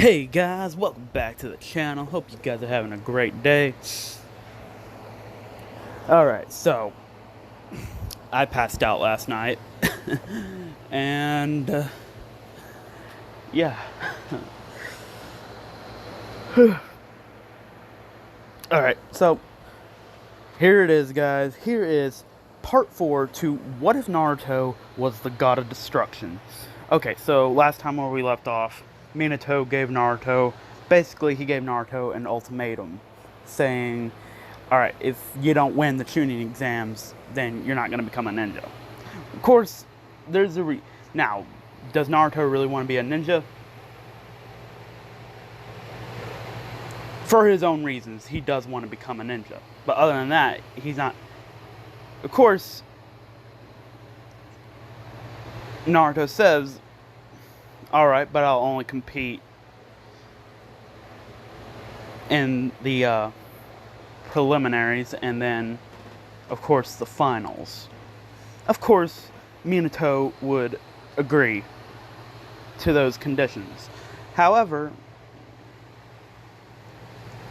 Hey guys, welcome back to the channel. Hope you guys are having a great day. Alright, so I passed out last night. and yeah. Alright, so here it is, guys. Here is part 4 to What If Naruto Was the God of Destruction. Okay, so last time where we left off, Minato gave Naruto, basically he gave Naruto an ultimatum, saying, alright, if you don't win the Chunin exams, then you're not going to become a ninja. Of course, there's a now, does Naruto really want to be a ninja? For his own reasons, he does want to become a ninja. But other than that, he's not. Of course, Naruto says, alright, but I'll only compete in the preliminaries and then, of course, the finals. Of course, Minato would agree to those conditions. However,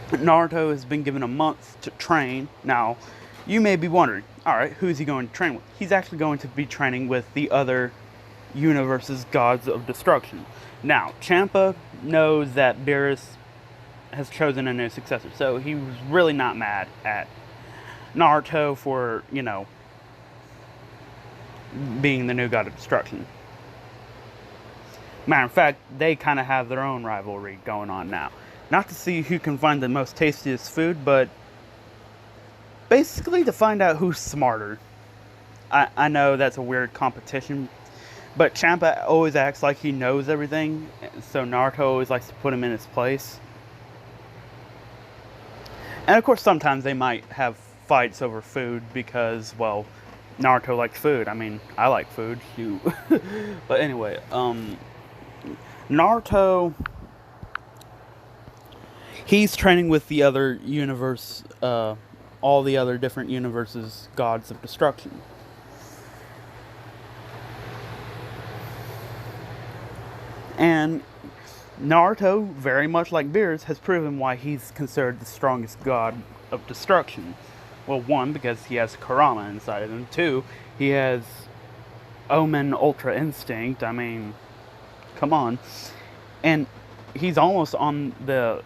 Naruto has been given a month to train. Now, you may be wondering, alright, who's he going to train with? He's actually going to be training with the other universe's gods of destruction. Now, Champa knows that Beerus has chosen a new successor, so he was really not mad at Naruto for, being the new god of destruction. Matter of fact, they kind of have their own rivalry going on now. Not to see who can find the most tastiest food, but basically to find out who's smarter. I know that's a weird competition, but Champa always acts like he knows everything, so Naruto always likes to put him in his place. And of course, sometimes they might have fights over food because, well, Naruto likes food. I mean, I like food, shoot. But anyway, Naruto, he's training with the other universe, all the other different universes' gods of destruction. And Naruto, very much like Beerus, has proven why he's considered the strongest god of destruction. Well, one, because he has Kurama inside of him. Two, he has Omen Ultra Instinct. I mean, come on. And he's almost on the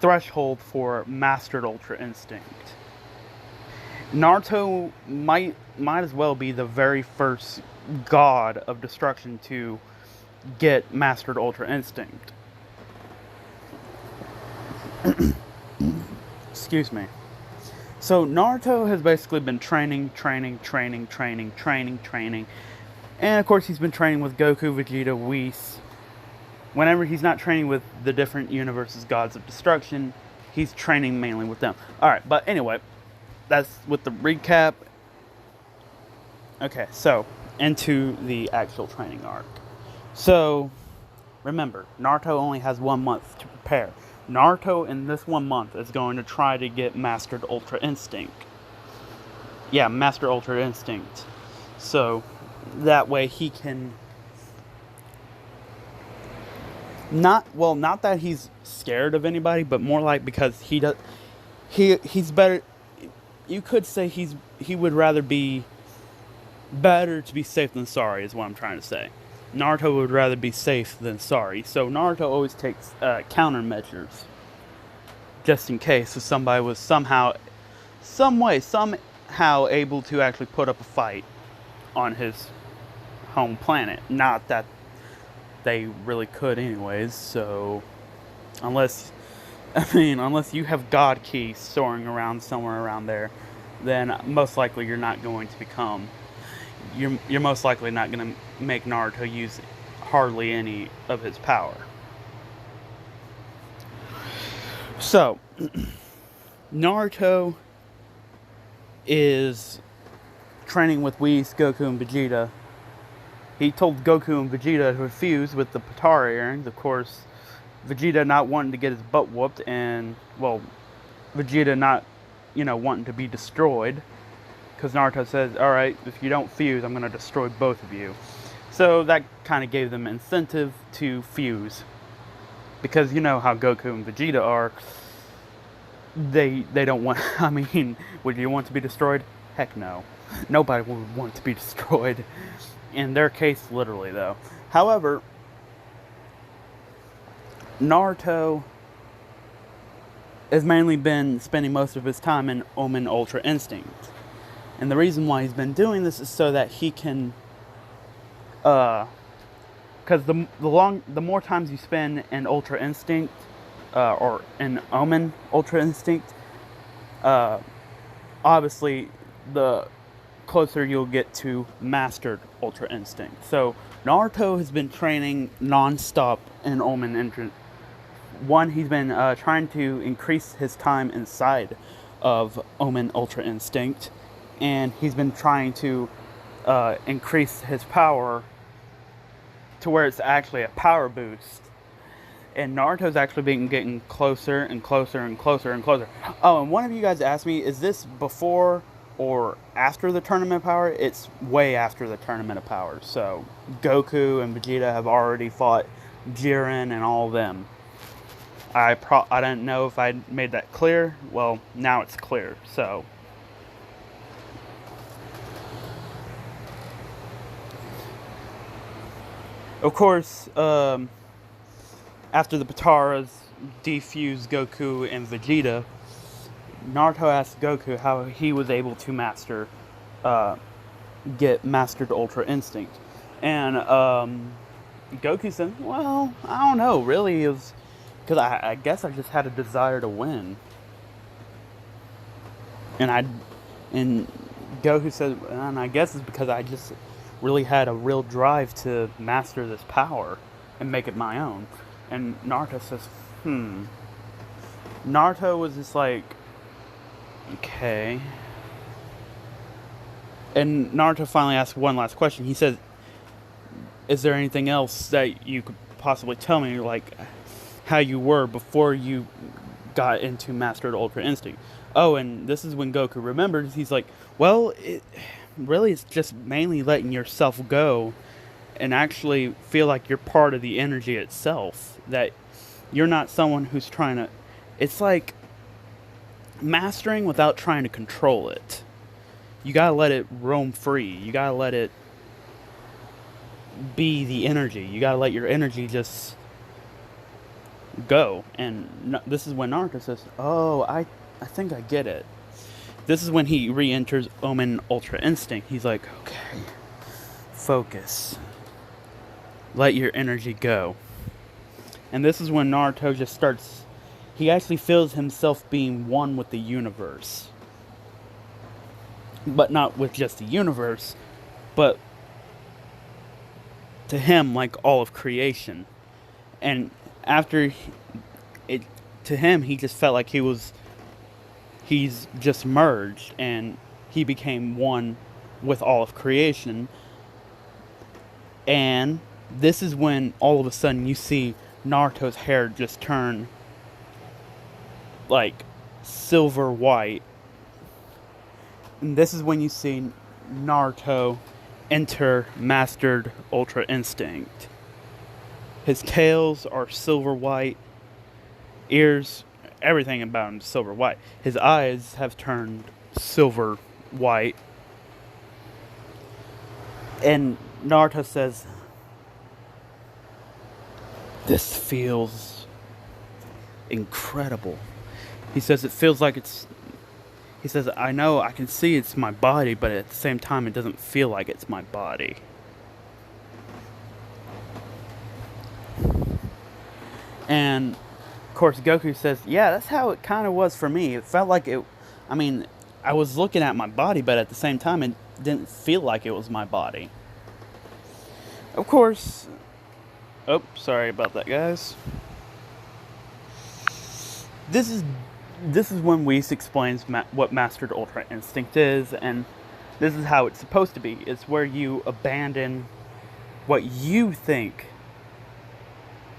threshold for Mastered Ultra Instinct. Naruto might as well be the very first god of destruction to get Mastered Ultra Instinct. Excuse me. So Naruto has basically been training. And of course he's been training with Goku, Vegeta, Whis. Whenever he's not training with the different universes' gods of destruction, he's training mainly with them. Alright, but anyway, that's with the recap. Okay, so into the actual training arc. So, remember, Naruto only has 1 month to prepare. Naruto, in this 1 month, is going to try to get Mastered Ultra Instinct. Yeah, Master Ultra Instinct. So, that way he can... Not that he's scared of anybody, but more like because he's better... You could say he would rather be... Better to be safe than sorry, is what I'm trying to say. Naruto would rather be safe than sorry, so Naruto always takes countermeasures, just in case if somebody was somehow able to actually put up a fight on his home planet. Not that they really could anyways, so unless you have God Key soaring around somewhere around there, then most likely you're not going to become... You're most likely not going to make Naruto use hardly any of his power. So, Naruto is training with Whis, Goku, and Vegeta. He told Goku and Vegeta to refuse with the Potara earrings. Of course, Vegeta not wanting to get his butt whooped, and, well, Vegeta not, wanting to be destroyed. Because Naruto says, alright, if you don't fuse, I'm going to destroy both of you. So that kind of gave them incentive to fuse. because you know how Goku and Vegeta are. They don't want. I mean, would you want to be destroyed? Heck no. Nobody would want to be destroyed. In their case, literally though. However, Naruto has mainly been spending most of his time in Omen Ultra Instinct. And the reason why he's been doing this is so that he can, because the more times you spend in Ultra Instinct, or in Omen Ultra Instinct, obviously the closer you'll get to Mastered Ultra Instinct. So Naruto has been training non-stop in Omen Instinct. One, he's been trying to increase his time inside of Omen Ultra Instinct, and he's been trying to increase his power to where it's actually a power boost. And Naruto's actually been getting closer and closer and closer and closer. Oh, and one of you guys asked me, is this before or after the Tournament of Power? It's way after the Tournament of Power. So Goku and Vegeta have already fought Jiren and all of them. I didn't know if I made that clear. Well, now it's clear. So of course, after the Pataras defuse Goku and Vegeta, Naruto asked Goku how he was able to get Mastered Ultra Instinct. And Goku said, well, I don't know, really. It was because I guess I just had a desire to win. And Goku said, and I guess it's because I just really had a real drive to master this power and make it my own. And Naruto says, Naruto was just like, okay. And Naruto finally asked one last question. He said, is there anything else that you could possibly tell me, like how you were before you got into Mastered Ultra Instinct? Oh, and this is when Goku remembers. He's like, well, it's just mainly letting yourself go and actually feel like you're part of the energy itself. That you're not someone who's trying to... It's like mastering without trying to control it. You gotta let it roam free. You gotta let it be the energy. You gotta let your energy just go. And this is when Naruto says, oh, I think I get it. This is when he re-enters Omen Ultra Instinct. He's like, okay, focus. Let your energy go. And this is when Naruto just starts... He actually feels himself being one with the universe. But not with just the universe, but to him, like all of creation. And after it, to him, he just felt like he's just merged, and he became one with all of creation. And this is when all of a sudden you see Naruto's hair just turn like silver white. And this is when you see Naruto enter Mastered Ultra Instinct. His tails are silver white, ears, everything about him is silver white. His eyes have turned silver white. And Naruto says, this feels incredible. He says it feels like it's... He says, I know, I can see it's my body, but at the same time, it doesn't feel like it's my body. And, of course, Goku says, yeah, that's how it kind of was for me. It felt like it... I mean, I was looking at my body, but at the same time, it didn't feel like it was my body. Of course... Oh, sorry about that, guys. This is when Whis explains what Mastered Ultra Instinct is, and this is how it's supposed to be. It's where you abandon what you think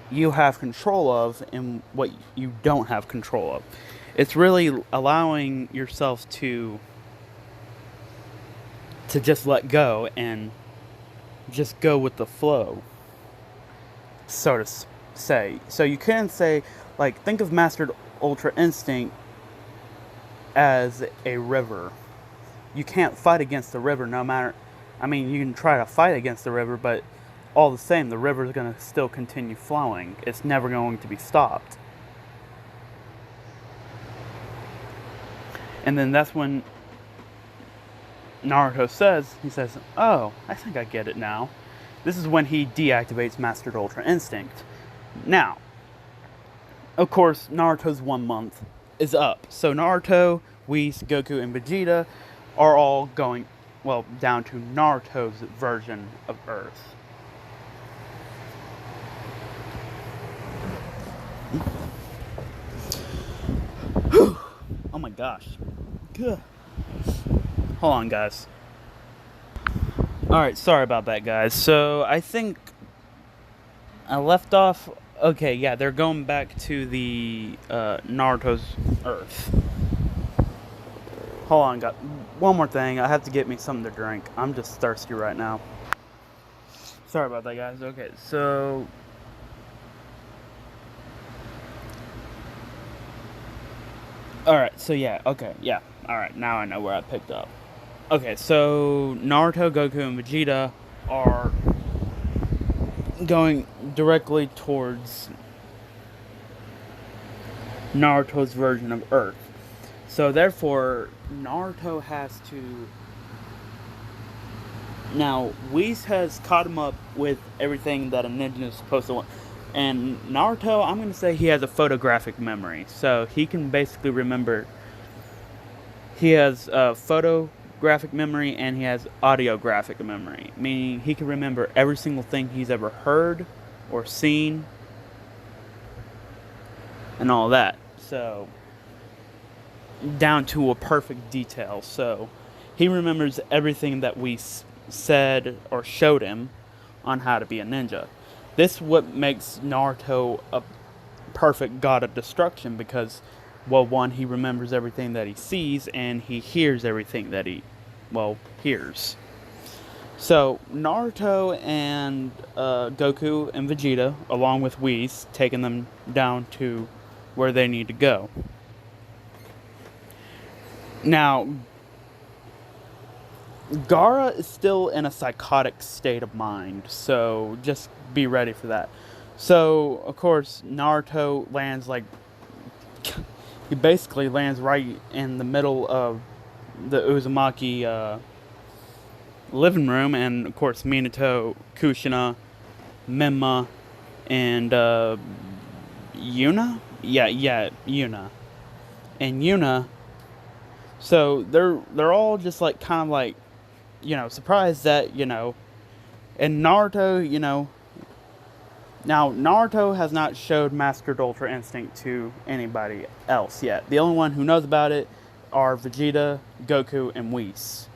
you have control of and what you don't have control of. It's really allowing yourself to just let go and just go with the flow, so say. So you can say, like, think of Mastered Ultra Instinct as a river. You can't fight against the river no matter... I mean, you can try to fight against the river, but all the same, the river is going to still continue flowing. It's never going to be stopped. And then that's when Naruto says, oh, I think I get it now. This is when he deactivates Mastered Ultra Instinct. Now, of course, Naruto's 1 month is up. So Naruto, Whis, Goku, and Vegeta are all going, well, down to Naruto's version of Earth. Oh my gosh. Ugh. Hold on, guys. Alright, sorry about that, guys. So, I think I left off... Okay, yeah, they're going back to the Naruto's Earth. Hold on, guys. One more thing. I have to get me something to drink. I'm just thirsty right now. Sorry about that, guys. Okay, so... Alright, so yeah, okay, yeah. Alright, now I know where I picked up. Okay, so Naruto, Goku, and Vegeta are going directly towards Naruto's version of Earth. So therefore, Naruto has to... Now, Whis has caught him up with everything that a ninja is supposed to want. And Naruto, I'm going to say he has a photographic memory. So he can basically remember... He has a photographic memory and he has audiographic memory. Meaning he can remember every single thing he's ever heard or seen. And all that. So... down to a perfect detail. So he remembers everything that we said or showed him on how to be a ninja. This is what makes Naruto a perfect god of destruction, because, well, one, he remembers everything that he sees, and he hears everything that he, well, hears. So Naruto and Goku and Vegeta, along with Whis, taking them down to where they need to go. Now, Gaara is still in a psychotic state of mind, so just be ready for that. So, of course, Naruto lands he basically lands right in the middle of the Uzumaki living room, and of course Minato, Kushina, Menma, and Yuna? Yeah, Yuna. And Yuna... So they're all just kind of surprised that, and Naruto, now Naruto has not showed Mastered Ultra Instinct to anybody else yet. The only one who knows about it are Vegeta, Goku, and Whis.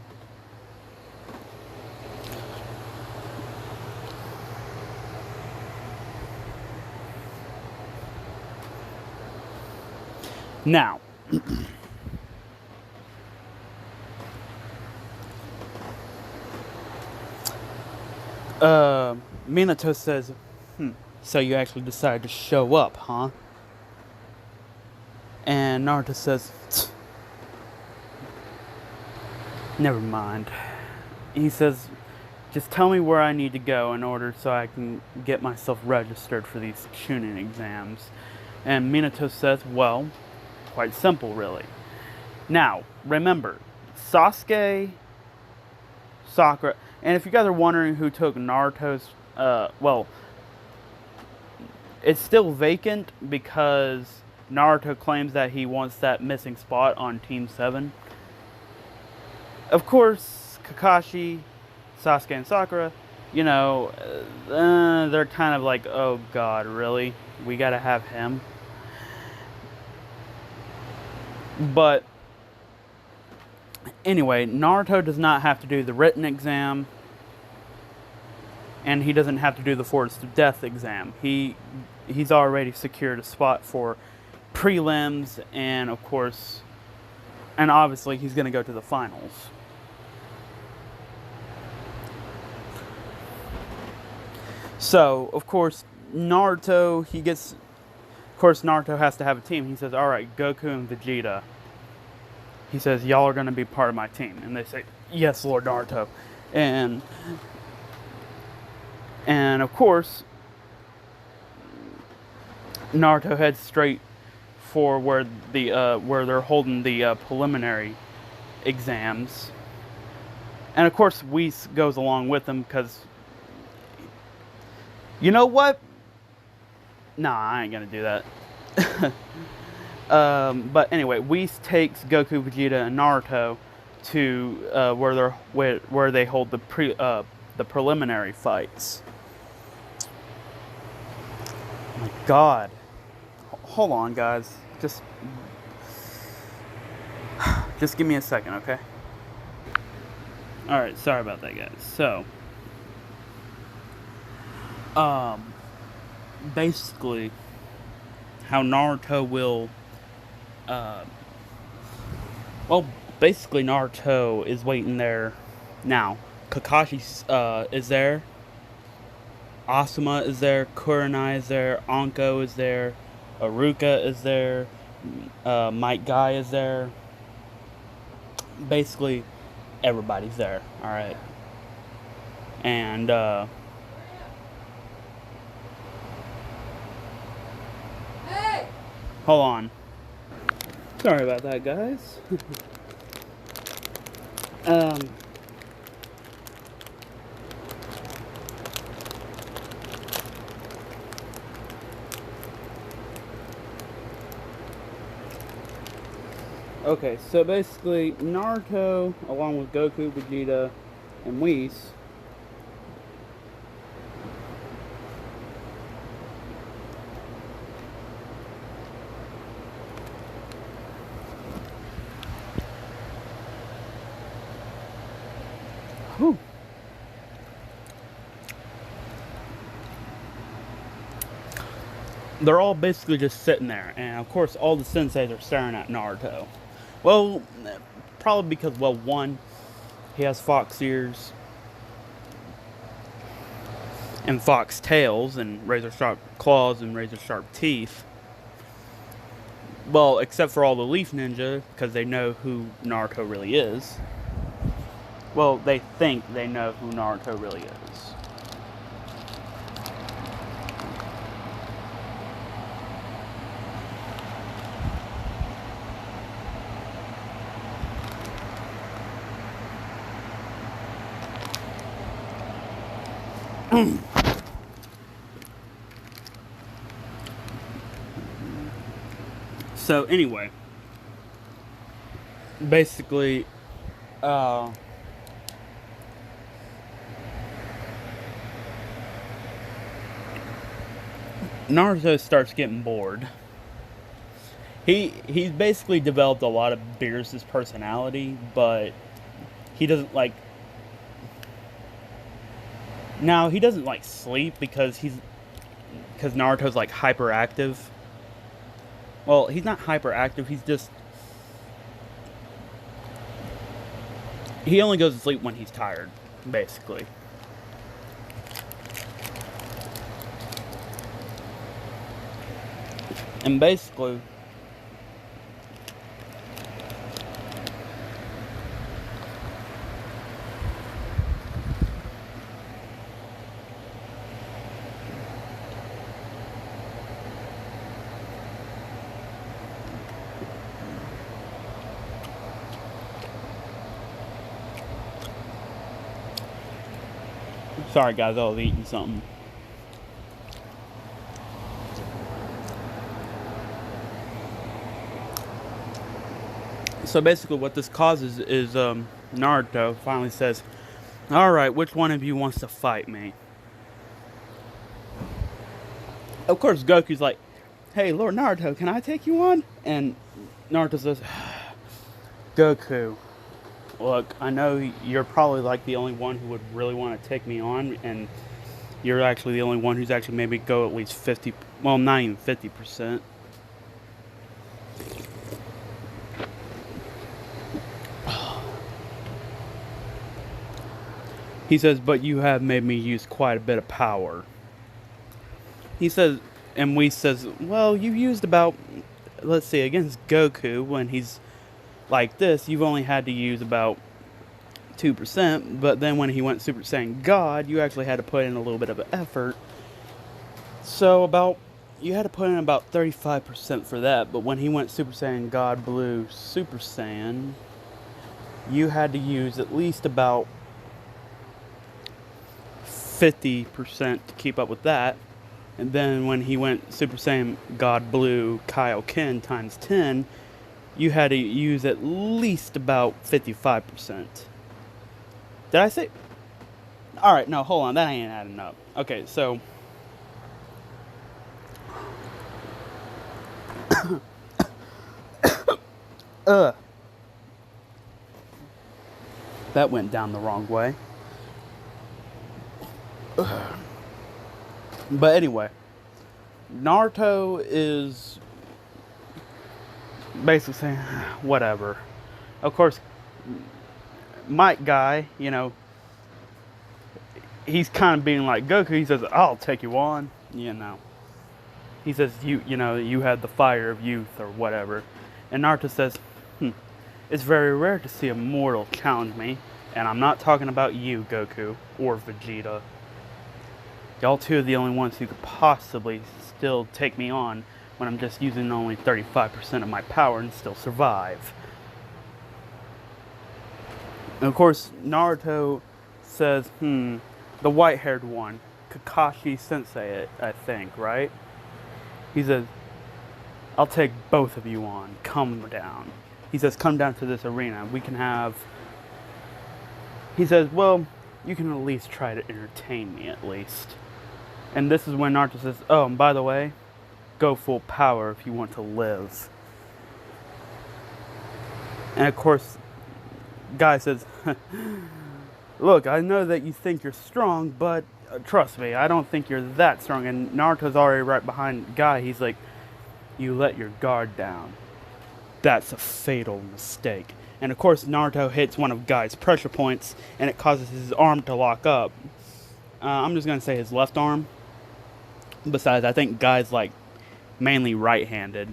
Now, Minato says, so you actually decided to show up, huh? And Naruto says, never mind. He says, just tell me where I need to go in order so I can get myself registered for these Chunin exams. And Minato says, well, quite simple, really. Now, remember, Sasuke, Sakura... And if you guys are wondering who took Naruto's, well, it's still vacant because Naruto claims that he wants that missing spot on Team 7. Of course, Kakashi, Sasuke, and Sakura, they're kind of like, oh god, really? We gotta have him? But... anyway, Naruto does not have to do the written exam, and he doesn't have to do the Forest of Death exam. He's already secured a spot for prelims, and of course, and obviously he's going to go to the finals. So, of course, Naruto, he gets, of course, Naruto has to have a team. He says, all right, Goku and Vegeta. He says, y'all are going to be part of my team. And they say, yes, Lord Naruto. And of course, Naruto heads straight for where they're holding the preliminary exams. And of course, Whis goes along with them because, you know what? Nah, I ain't gonna do that. But anyway, Whis takes Goku, Vegeta, and Naruto to where they hold the preliminary fights. Oh my God, hold on, guys. Just give me a second, okay? All right, sorry about that, guys. So, basically, how Naruto will, basically Naruto is waiting there now. Kakashi is there. Asuma is there. Kurenai is there. Anko is there. Aruka is there. Might Guy is there. Basically, everybody's there. All right, and hey! Hold on. Sorry about that, guys. Okay, so basically, Naruto, along with Goku, Vegeta, and Whis, whew. They're all basically just sitting there, and of course, all the senseis are staring at Naruto. Well, probably because, well, one, he has fox ears and fox tails and razor sharp claws and razor sharp teeth. Well, except for all the Leaf Ninja, because they know who Naruto really is. Well, they think they know who Naruto really is. So anyway, basically, Naruto starts getting bored. He's basically developed a lot of Beerus' personality, but he doesn't like. Now he doesn't like sleep because Naruto's like hyperactive. Well, he's not hyperactive. He's just he only goes to sleep when he's tired, basically. And basically, sorry guys, I was eating something. So basically what this causes is Naruto finally says, alright, which one of you wants to fight me? Of course Goku's like, hey Lord Naruto, can I take you on? And Naruto says, Goku, look, I know you're probably like the only one who would really want to take me on, and you're actually the only one who's actually maybe go at least 50, well, not even 50%. He says, but you have made me use quite a bit of power. he says, and we says, well, you used about, let's see, against Goku when he's like this, you've only had to use about 2%, but then when he went Super Saiyan God, you actually had to put in a little bit of effort. So you had to put in about 35% for that, but when he went Super Saiyan God Blue Super Saiyan, you had to use at least about 50% to keep up with that. And then when he went Super Saiyan God Blue Kaioken times 10, you had to use at least about 55%. Did I say? Alright, no, hold on, that ain't adding up. Okay, so that went down the wrong way. But anyway, Naruto is basically saying, whatever. Of course, Mike guy, he's kind of being like Goku. He says, I'll take you on, He says, you had the fire of youth or whatever. And Naruto says, it's very rare to see a mortal challenge me. And I'm not talking about you, Goku, or Vegeta. Y'all two are the only ones who could possibly still take me on when I'm just using only 35% of my power and still survive. And of course, Naruto says, the white-haired one, Kakashi Sensei, I think, right? He says, I'll take both of you on. Come down. He says, come down to this arena. We can have... He says, well, you can at least try to entertain me, at least. And this is when Naruto says, oh, and by the way, go full power if you want to live. And of course, Guy says, look, I know that you think you're strong, but trust me, I don't think you're that strong. And Naruto's already right behind Guy. He's like, you let your guard down. That's a fatal mistake. And of course, Naruto hits one of Guy's pressure points, and it causes his arm to lock up. I'm just going to say his left arm. Besides, I think Guy's like mainly right-handed.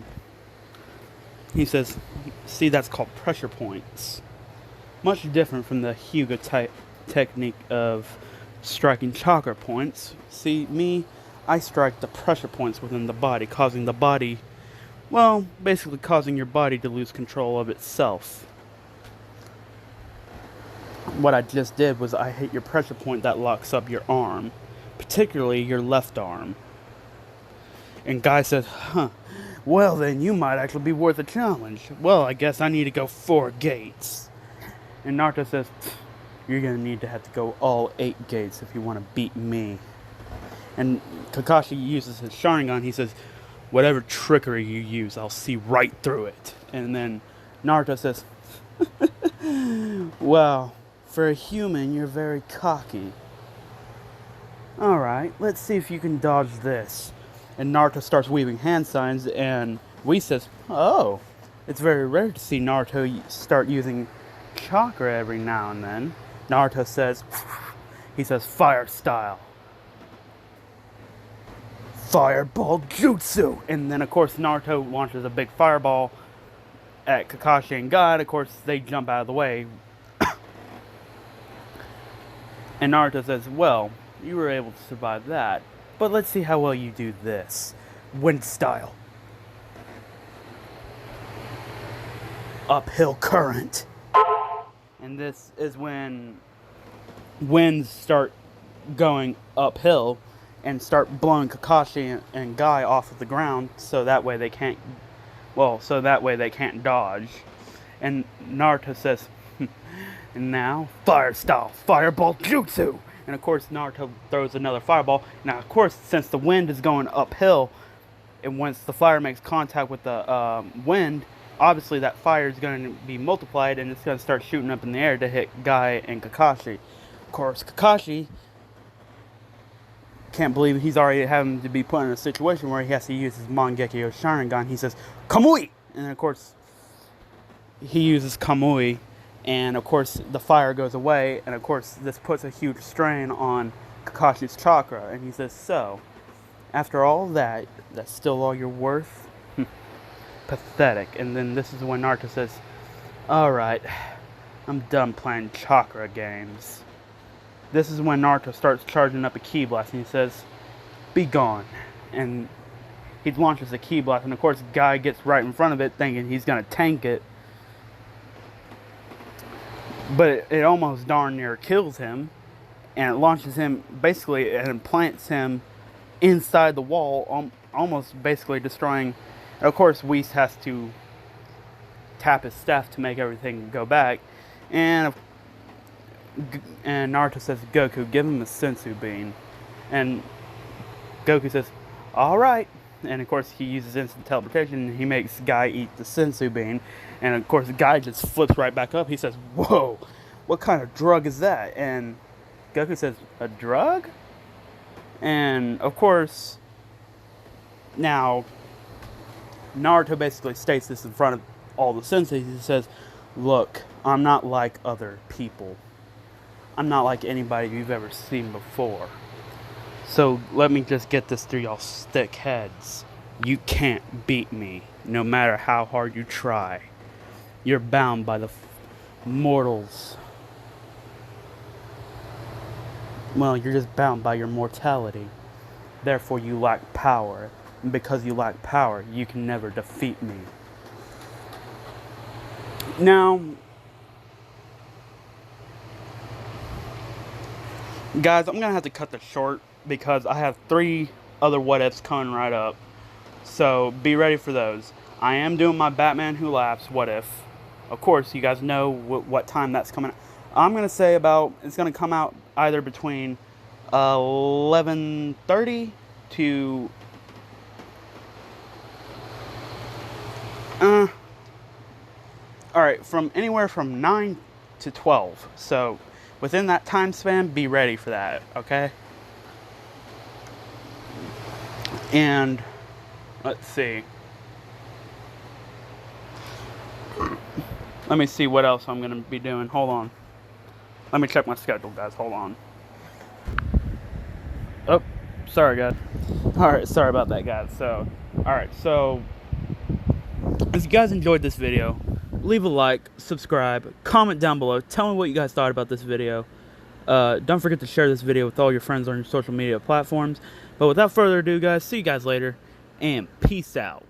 He says, see, that's called pressure points. Much different from the Hyuga type technique of striking chakra points. See, me, I strike the pressure points within the body, causing the body, well, basically causing your body to lose control of itself. What I just did was I hit your pressure point that locks up your arm, particularly your left arm. And Guy says, well then you might actually be worth a challenge. Well, I guess I need to go 4 gates. And Naruto says, you're going to have to go all 8 gates if you want to beat me. And Kakashi uses his Sharingan. He says, whatever trickery you use, I'll see right through it. And then Naruto says, well, for a human, you're very cocky. Alright, let's see if you can dodge this. And Naruto starts weaving hand signs, and Whis says, oh, it's very rare to see Naruto start using chakra every now and then. Naruto says, he says, fire style. Fireball jutsu! And then, of course, Naruto launches a big fireball at Kakashi and God. Of course, they jump out of the way. And Naruto says, well, you were able to survive that. But let's see how well you do this. Wind style. Uphill current. And this is when winds start going uphill and start blowing Kakashi and Guy off of the ground so that way they can't dodge. And Naruto says, and now, fire style, fireball jutsu! And of course, Naruto throws another fireball. Now, of course, since the wind is going uphill, and once the fire makes contact with the wind, obviously that fire is going to be multiplied, and it's going to start shooting up in the air to hit Guy and Kakashi. Of course, Kakashi can't believe he's already having to be put in a situation where he has to use his Mangekyo Sharingan. He says, Kamui! And of course, he uses Kamui. And of course, the fire goes away, and of course, this puts a huge strain on Kakashi's chakra. And he says, so, After all that, that's still all you're worth? Pathetic. And then this is when Naruto says, alright, I'm done playing chakra games. This is when Naruto starts charging up a ki blast and he says, be gone. And he launches a ki blast, and of course Guy gets right in front of it thinking he's gonna tank it. But it almost darn near kills him, and it launches him, basically it implants him inside the wall, almost basically destroying. And of course Whis has to tap his staff to make everything go back, and Naruto says, Goku, give him a sensu bean. And Goku says, alright. And of course he uses instant teleportation and he makes Guy eat the sensu bean. And of course Guy just flips right back up. He says, whoa, what kind of drug is that? And Goku says, a drug? And of course, now Naruto basically states this in front of all the senseis. He says, look, I'm not like other people. I'm not like anybody you've ever seen before. So let me just get this through y'all thick heads. You can't beat me, no matter how hard you try. You're bound by the mortals. Well, you're just bound by your mortality. Therefore, you lack power. And because you lack power, you can never defeat me. Now, guys, I'm going to have to cut this short because I have 3 other what-ifs coming right up. So, be ready for those. I am doing my Batman Who Laughs what-if. Of course, you guys know what time that's coming out. I'm going to say it's going to come out either between 11:30 to... Alright, from anywhere from 9 to 12. So, within that time span, be ready for that, okay? And, let's see. Let me see what else I'm going to be doing. Hold on. Let me check my schedule, guys. Hold on. Oh, sorry, guys. Alright, sorry about that, guys. So, alright, so, if you guys enjoyed this video, leave a like, subscribe, comment down below. Tell me what you guys thought about this video. Don't forget to share this video with all your friends on your social media platforms. But without further ado, guys, see you guys later, and peace out.